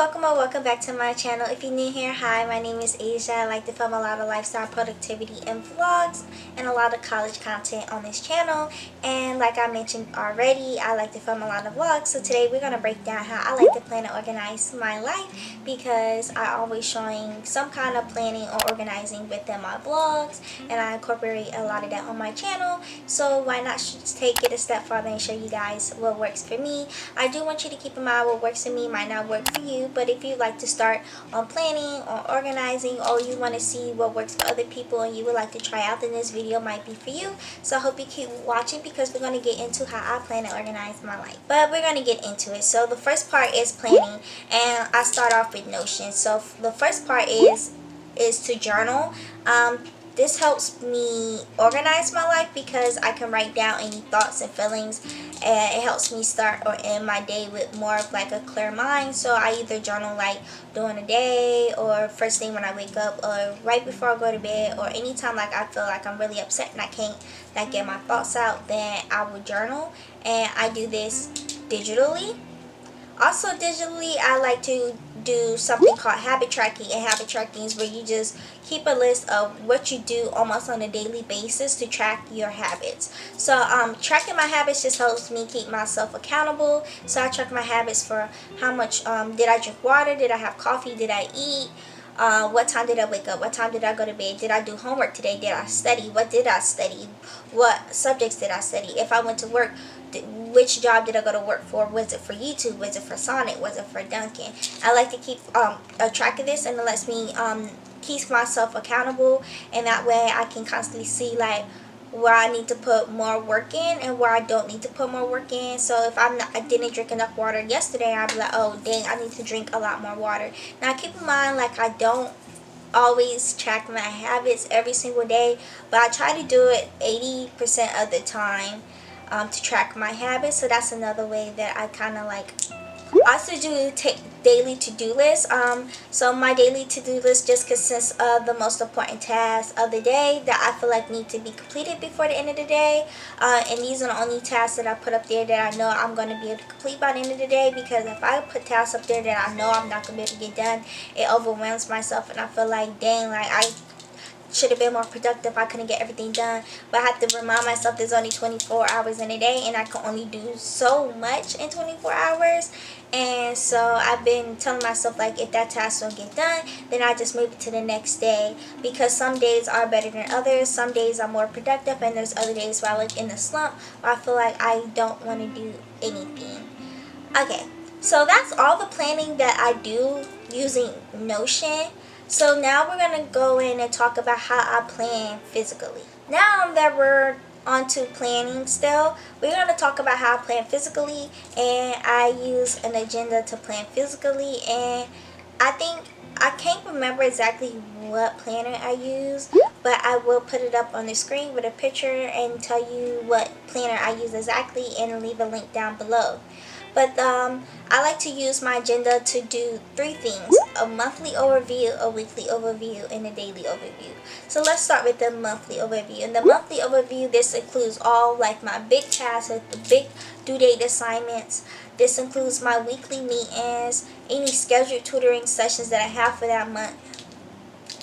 welcome or welcome back to my channel. If you're new here, hi, my name is Asia. I like to film a lot of lifestyle, productivity, and vlogs, and a lot of college content on this channel. And like I mentioned already, I like to film a lot of vlogs. So today we're going to break down how I like to plan and organize my life, because I always showing some kind of planning or organizing within my vlogs, and I incorporate a lot of that on my channel. So why not just take it a step further and show you guys what works for me. I do want you to keep in mind what works for me might not work for you, but if you'd like to start on planning or organizing, or you want to see what works for other people and you would like to try out, then this video might be for you. So I hope you keep watching, because we're going to get into how I plan and organize my life. But we're going to get into it. So the first part is planning, and I start off with Notion. So the first part is to journal. This helps me organize my life because I can write down any thoughts and feelings, and it helps me start or end my day with more of like a clear mind. So I either journal like during the day, or first thing when I wake up, or right before I go to bed, or anytime like I feel like I'm really upset and I can't like get my thoughts out, then I will journal. And I do this digitally. Also digitally, I like to do something called habit tracking, and habit tracking is where you just keep a list of what you do almost on a daily basis to track your habits. So tracking my habits just helps me keep myself accountable. So I track my habits for how much did I drink water, did I have coffee, did I eat, what time did I wake up, what time did I go to bed, did I do homework today, did I study, what did I study, what subjects did I study, if I went to work, which job did I go to work for, was it for YouTube, was it for Sonic, was it for Duncan. I like to keep a track of this, and it lets me keep myself accountable, and that way I can constantly see like where I need to put more work in and where I don't need to put more work in. So if I didn't drink enough water yesterday, I'll be like, oh dang, I need to drink a lot more water. Now keep in mind, like, I don't always track my habits every single day, but I try to do it 80% of the time to track my habits. So that's another way that I kind of like. I also do daily to-do lists. So my daily to-do list just consists of the most important tasks of the day that I feel like need to be completed before the end of the day. And these are the only tasks that I put up there that I know I'm going to be able to complete by the end of the day, because if I put tasks up there that I know I'm not going to be able to get done, it overwhelms myself, and I feel like, dang, like I should have been more productive, I couldn't get everything done. But I have to remind myself there's only 24 hours in a day, and I can only do so much in 24 hours. And so I've been telling myself, like, if that task don't get done, then I just move it to the next day, because some days are better than others. Some days are more productive, and there's other days where I look in the slump where I feel like I don't want to do anything. Okay, so that's all the planning that I do using Notion. So now we're going to go in and talk about how I plan physically. Now that we're on to planning still, we're going to talk about how I plan physically, and I use an agenda to plan physically. And I think I can't remember exactly what planner I use, but I will put it up on the screen with a picture and tell you what planner I use exactly, and leave a link down below. But I like to use my agenda to do 3 things: a monthly overview, a weekly overview, and a daily overview. So let's start with the monthly overview. In the monthly overview, this includes all like my big tasks, like the big due date assignments. This includes my weekly meetings, any scheduled tutoring sessions that I have for that month,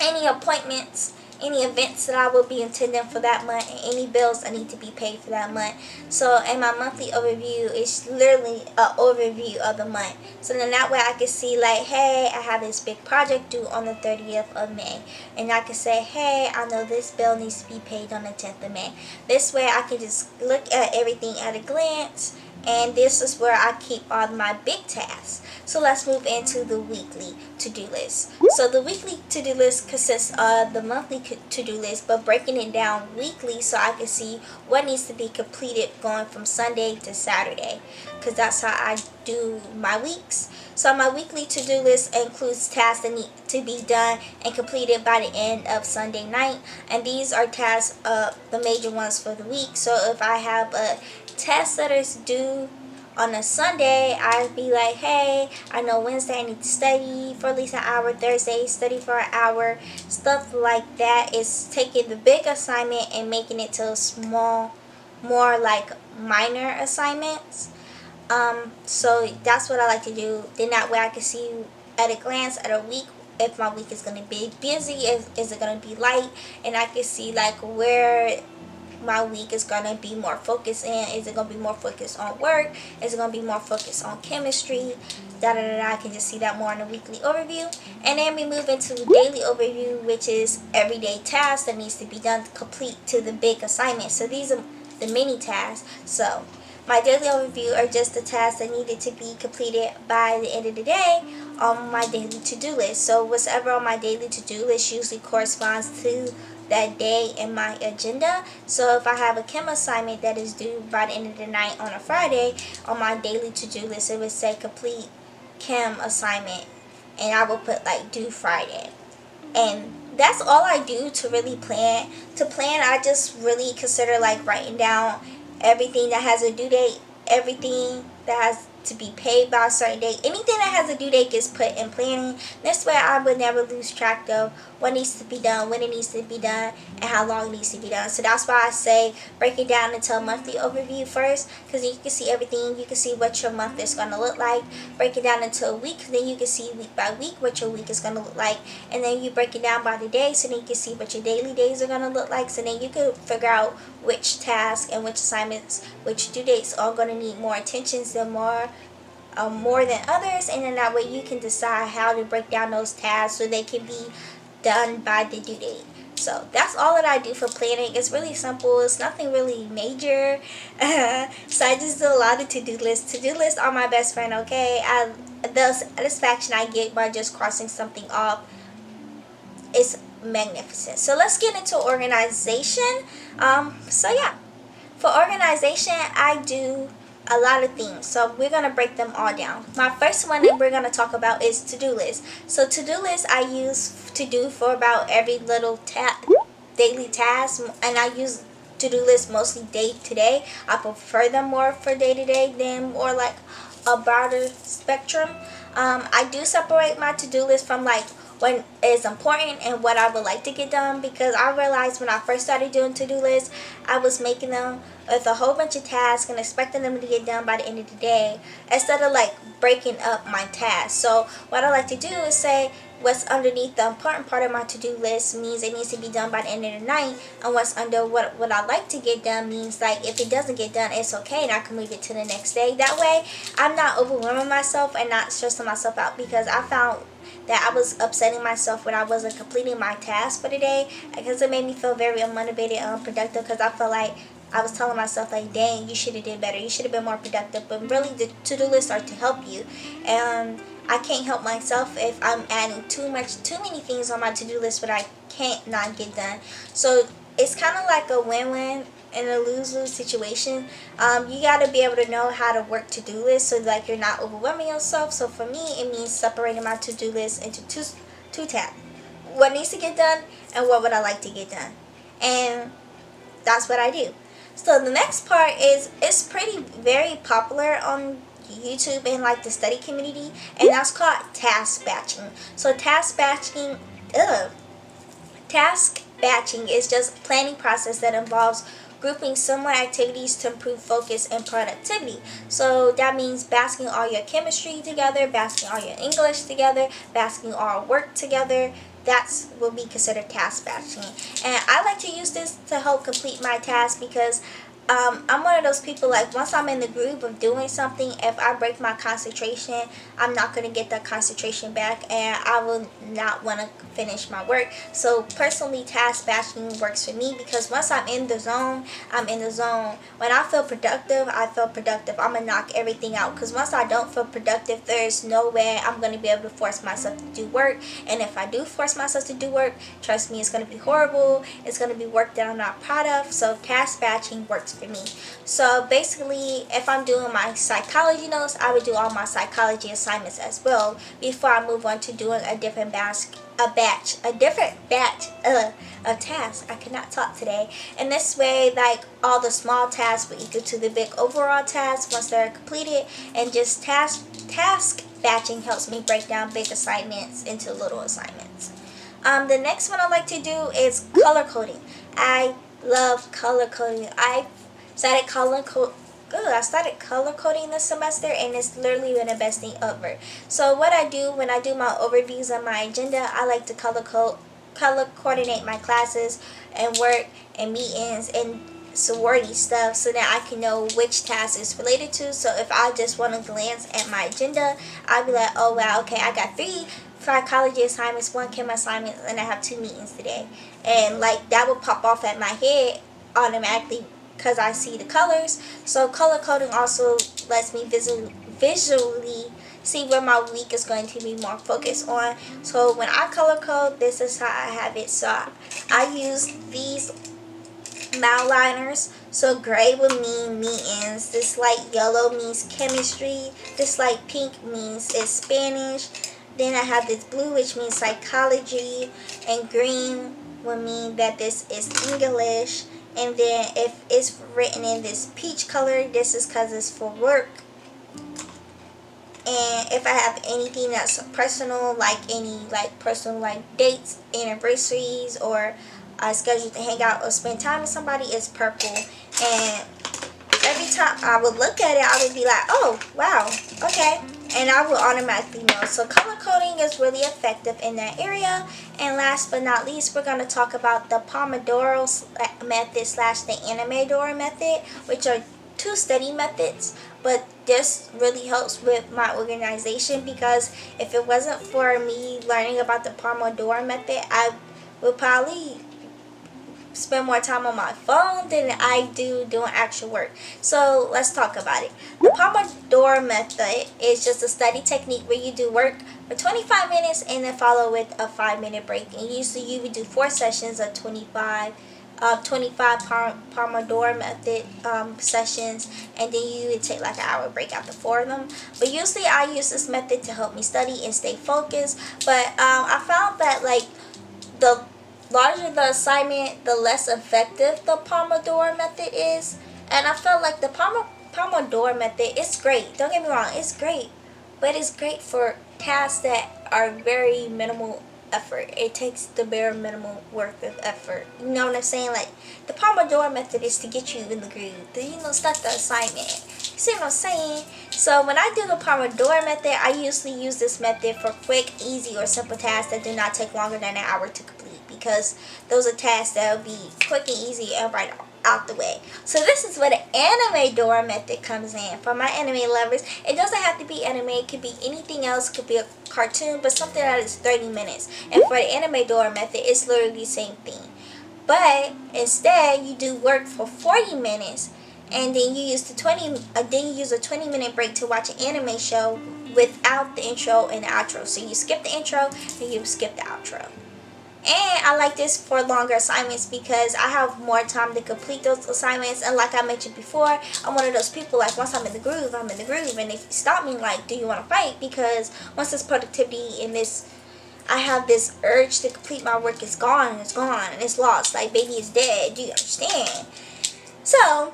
any appointments, any events that I will be attending for that month, and any bills that need to be paid for that month. So in my monthly overview, it's literally an overview of the month. So then that way I can see like, hey, I have this big project due on the 30th of May. And I can say, hey, I know this bill needs to be paid on the 10th of May. This way I can just look at everything at a glance, and this is where I keep all my big tasks. So let's move into the weekly to-do list. So the weekly to-do list consists of the monthly to-do list, but breaking it down weekly so I can see what needs to be completed going from Sunday to Saturday, because that's how I do my weeks. So my weekly to-do list includes tasks that need to be done and completed by the end of Sunday night, and these are tasks, the major ones for the week. So if I have a test that is due on a Sunday, I'd be like, hey, I know Wednesday I need to study for at least an hour, Thursday study for an hour. Stuff like that is taking the big assignment and making it to small, more like minor assignments. So that's what I like to do. Then that way I can see at a glance at a week if my week is going to be busy, is it going to be light, and I can see like where my week is going to be more focused in. Is it going to be more focused on work? Is it going to be more focused on chemistry? I can just see that more in a weekly overview. And then we move into the daily overview, which is everyday tasks that needs to be done to complete to the big assignment. So these are the mini tasks. So my daily overview are just the tasks that needed to be completed by the end of the day on my daily to-do list. So whatever on my daily to-do list usually corresponds to that day in my agenda. So if I have a chem assignment that is due by the end of the night on a Friday, on my daily to-do list it would say complete chem assignment, and I will put like due Friday. And that's all I do to really plan. To plan, I just really consider like writing down everything that has a due date, everything that has to be paid by a certain date. Anything that has a due date gets put in planning. This way I would never lose track of what needs to be done, when it needs to be done, and how long it needs to be done. So that's why I say break it down into a monthly overview first, because then you can see everything. You can see what your month is going to look like. Break it down into a week, then you can see week by week what your week is going to look like. And then you break it down by the day, so then you can see what your daily days are going to look like. So then you can figure out which tasks and which assignments, which due dates are going to need more attention than more than others, and then that way you can decide how to break down those tasks so they can be done by the due date. So that's all that I do for planning. It's really simple. It's nothing really major. So I just do a lot of to-do lists. To-do lists are my best friend, okay? The satisfaction I get by just crossing something off is magnificent. So let's get into organization. So yeah, for organization I do a lot of things, so we're going to break them all down. My first one that we're going to talk about is to-do list. So to-do list I use to do for about every little daily task, and I use to-do list mostly day to day. I prefer them more for day to day than more like a broader spectrum. I do separate my to-do list from like when it's important and what I would like to get done, because I realized when I first started doing to-do lists, I was making them with a whole bunch of tasks and expecting them to get done by the end of the day instead of like breaking up my tasks. So what I like to do is say what's underneath the important part of my to-do list means it needs to be done by the end of the night, and what's under what I like to get done means like if it doesn't get done, it's okay and I can move it to the next day. That way I'm not overwhelming myself and not stressing myself out, because I found that I was upsetting myself when I wasn't completing my task for the day, because it made me feel very unmotivated and unproductive, because I felt like I was telling myself like, dang, you should have did better, you should have been more productive. But really the to-do lists are to help you, and I can't help myself if I'm adding too many things on my to-do list but I can't not get done. So it's kind of like a win-win in a lose-lose situation. You got to be able to know how to work to-do lists so like you're not overwhelming yourself. So for me it means separating my to-do list into two tabs: what needs to get done and what would I like to get done. And that's what I do. So the next part is, it's pretty very popular on YouTube and like the study community, and that's called task batching. So task batching is just a planning process that involves grouping similar activities to improve focus and productivity. So that means basking all your chemistry together, basking all your English together, basking all work together. That's will be considered task batching. And I like to use this to help complete my task, because I'm one of those people, like once I'm in the groove of doing something, if I break my concentration, I'm not going to get that concentration back and I will not want to finish my work. So personally, task batching works for me, because once I'm in the zone, I'm in the zone. When I feel productive, I feel productive. I'm going to knock everything out, because once I don't feel productive, there's no way I'm going to be able to force myself to do work. And if I do force myself to do work, trust me, it's going to be horrible. It's going to be work that I'm not proud of. So task batching works for me. So basically, if I'm doing my psychology notes, I would do all my psychology assignments as well before I move on to doing a different batch of tasks. I cannot talk today. And this way, like all the small tasks will equal to the big overall tasks once they're completed. And just task batching helps me break down big assignments into little assignments. The next one I like to do is color coding. I love color coding. I started color good. I started color coding this semester, and it's literally been the best thing ever. So what I do when I do my overviews on my agenda, I like to color coordinate my classes and work and meetings and sorority stuff so that I can know which task is related to. So if I just want to glance at my agenda, I'll be like, oh wow, okay, I got 3 psychology assignments, 1 chem assignment, and I have 2 meetings today. And like that will pop off at my head automatically because I see the colors. So color coding also lets me visually see where my week is going to be more focused on. So when I color code, this is how I have it. So I use these mountliners. So gray would mean meetings, this light yellow means chemistry, this light pink means it's Spanish, then I have this blue which means psychology, and green would mean that this is English, and then if it's written in this peach color, this is because it's for work. And if I have anything that's personal, like any personal dates, anniversaries, or scheduled to hang out or spend time with somebody, is purple. And every time I would look at it, I would be like, oh wow, okay, and I will automatically know. So color coding is really effective in that area. And last but not least, we're going to talk about the Pomodoro method slash the Animedoro method, which are 2 study methods. But this really helps with my organization, because if it wasn't for me learning about the Pomodoro method, I would probably spend more time on my phone than I do doing actual work. So let's talk about it. The Pomodoro method is just a study technique where you do work for 25 minutes and then follow with a 5-minute break. And usually you would do 4 sessions of 25 Pomodoro method sessions, and then you would take like an hour break after 4 of them. But usually I use this method to help me study and stay focused. But I found that like the larger the assignment, the less effective the Pomodoro method is. And I felt like the Pomodoro method is great. Don't get me wrong, it's great. But it's great for tasks that are very minimal effort. It takes the bare minimum worth of effort. You know what I'm saying? Like the Pomodoro method is to get you in the groove. Start the assignment. You see what I'm saying? So when I do the Pomodoro method, I usually use this method for quick, easy, or simple tasks that do not take longer than an hour to complete, because those are tasks that will be quick and easy and right out the way. So this is where the Animedoro method comes in. For my anime lovers, it doesn't have to be anime. It could be anything else. It could be a cartoon, but something that is 30 minutes. And for the Animedoro method, it's literally the same thing. But instead, you do work for 40 minutes, and then you use a 20-minute break to watch an anime show without the intro and the outro. So you skip the intro and you skip the outro. And I like this for longer assignments because I have more time to complete those assignments. And like I mentioned before, I'm one of those people, like once I'm in the groove, I'm in the groove. And if you stop me, like, do you want to fight? Because once this productivity and this, I have this urge to complete my work, it's gone, and it's lost. Like, baby is dead. Do you understand? So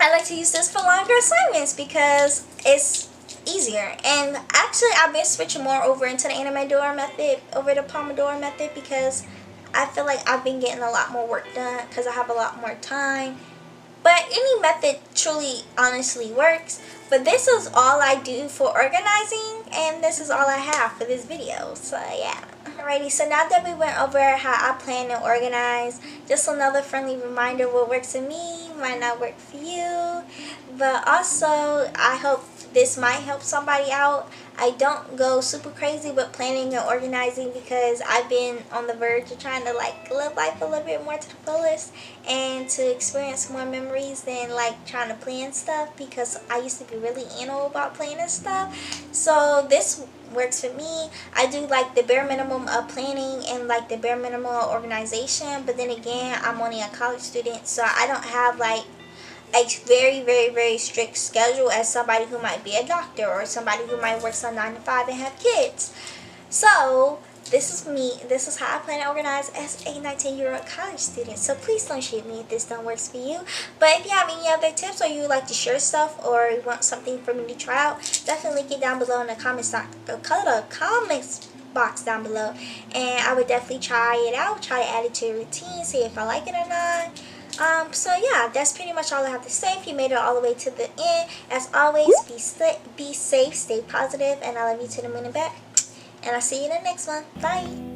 I like to use this for longer assignments because it's easier. And actually I've been switching more over into the Animedoro method over the Pomodoro method because I feel like I've been getting a lot more work done because I have a lot more time. But any method truly honestly works. But this is all I do for organizing, and this is all I have for this video. So yeah. Alrighty, so now that we went over how I plan and organize, just another friendly reminder, what works for me might not work for you. But also, I hope this might help somebody out. I don't go super crazy with planning and organizing because I've been on the verge of trying to like live life a little bit more to the fullest and to experience more memories than like trying to plan stuff, because I used to be really anal about planning stuff. So this works for me. I do like the bare minimum of planning and like the bare minimum of organization, but then again, I'm only a college student, so I don't have like a very strict schedule as somebody who might be a doctor or somebody who might work some 9 to 5 and have kids. So this is me. This is how I plan to organize as a 19-year-old college student. So please don't shoot me if this don't work for you. But if you have any other tips, or you would like to share stuff, or you want something for me to try out, definitely link it down below in the comments box down below, and I would definitely try it out, try to add it to your routine, see if I like it or not. So yeah, that's pretty much all I have to say. If you made it all the way to the end, as always, be safe, stay positive, and I love you to the moon and back. And I'll see you in the next one. Bye.